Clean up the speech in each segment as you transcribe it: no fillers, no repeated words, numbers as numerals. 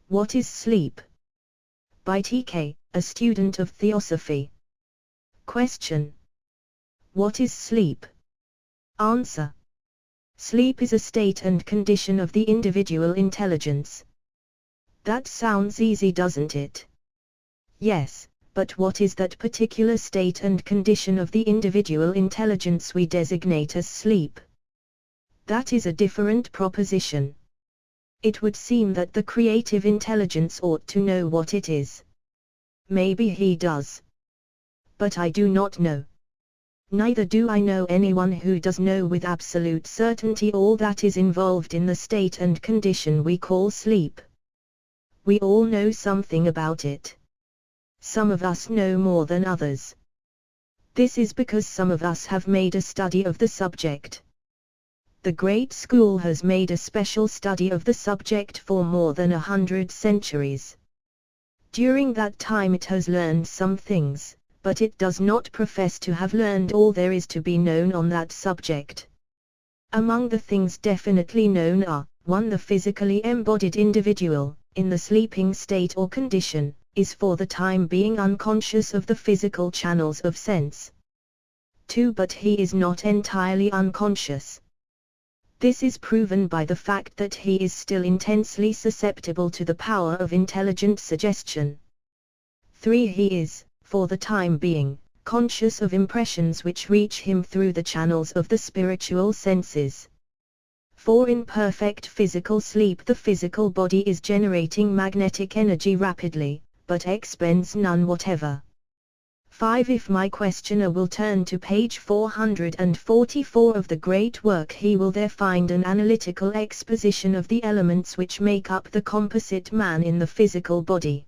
What is sleep? By TK, a student of Theosophy. Question. What is sleep? Answer. Sleep is a state and condition of the individual intelligence. That sounds easy, doesn't it? Yes, but what is that particular state and condition of the individual intelligence we designate as sleep? That is a different proposition. It would seem that the creative intelligence ought to know what it is. Maybe he does. But I do not know. Neither do I know anyone who does know with absolute certainty all that is involved in the state and condition we call sleep. We all know something about it. Some of us know more than others. This is because some of us have made a study of the subject. The great school has made a special study of the subject for more than 100 centuries. During that time it has learned some things, but it does not profess to have learned all there is to be known on that subject. Among the things definitely known are, 1. The physically embodied individual, in the sleeping state or condition, is for the time being unconscious of the physical channels of sense. 2. But he is not entirely unconscious. This is proven by the fact that he is still intensely susceptible to the power of intelligent suggestion. 3. He is, for the time being, conscious of impressions which reach him through the channels of the spiritual senses. 4. In perfect physical sleep the physical body is generating magnetic energy rapidly, but expends none whatever. 5. If my questioner will turn to page 444 of the great work, he will there find an analytical exposition of the elements which make up the composite man in the physical body.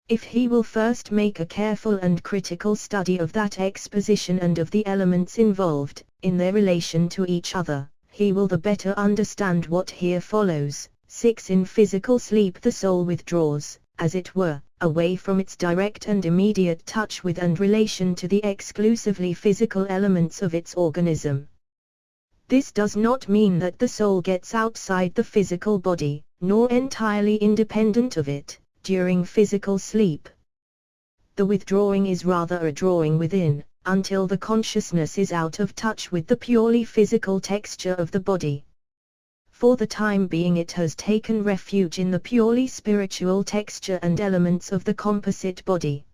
If he will first make a careful and critical study of that exposition and of the elements involved, in their relation to each other, he will the better understand what here follows. 6. In physical sleep the soul withdraws, as it were, away from its direct and immediate touch with and relation to the exclusively physical elements of its organism. This does not mean that the soul gets outside the physical body, nor entirely independent of it, during physical sleep. The withdrawing is rather a drawing within, until the consciousness is out of touch with the purely physical texture of the body. For the time being it has taken refuge in the purely spiritual texture and elements of the composite body.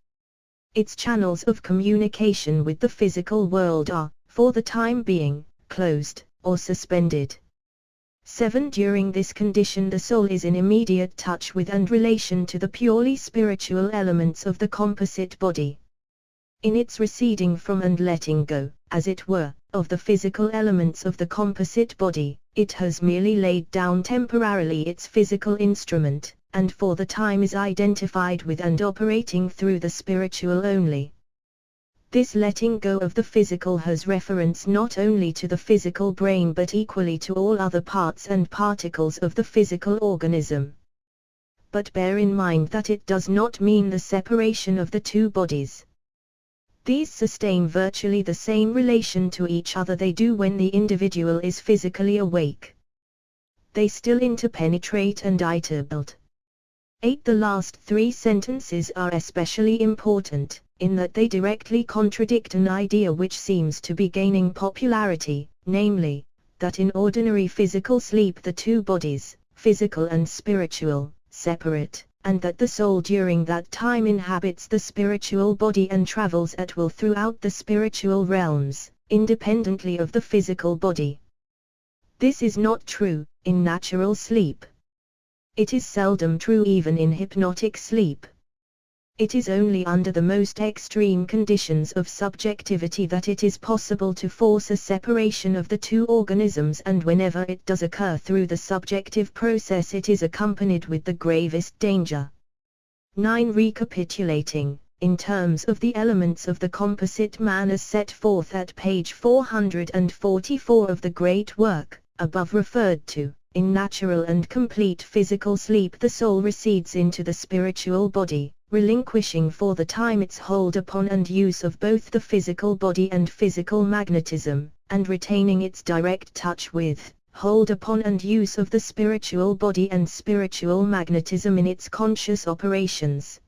Its channels of communication with the physical world are, for the time being, closed, or suspended. 7. During this condition the soul is in immediate touch with and relation to the purely spiritual elements of the composite body. In its receding from and letting go, as it were, of the physical elements of the composite body, it has merely laid down temporarily its physical instrument, and for the time is identified with and operating through the spiritual only. This letting go of the physical has reference not only to the physical brain but equally to all other parts and particles of the physical organism. But bear in mind that it does not mean the separation of the two bodies. These sustain virtually the same relation to each other they do when the individual is physically awake. They still interpenetrate and interbuild. 8. The last 3 sentences are especially important, in that they directly contradict an idea which seems to be gaining popularity, namely, that in ordinary physical sleep the two bodies, physical and spiritual, separate, and that the soul during that time inhabits the spiritual body and travels at will throughout the spiritual realms, independently of the physical body. This is not true in natural sleep. It is seldom true even in hypnotic sleep. It is only under the most extreme conditions of subjectivity that it is possible to force a separation of the two organisms, and whenever it does occur through the subjective process it is accompanied with the gravest danger. 9. Recapitulating, in terms of the elements of the composite man as set forth at page 444 of the great work, above referred to, in natural and complete physical sleep the soul recedes into the spiritual body, relinquishing for the time its hold upon and use of both the physical body and physical magnetism, and retaining its direct touch with, hold upon and use of the spiritual body and spiritual magnetism in its conscious operations.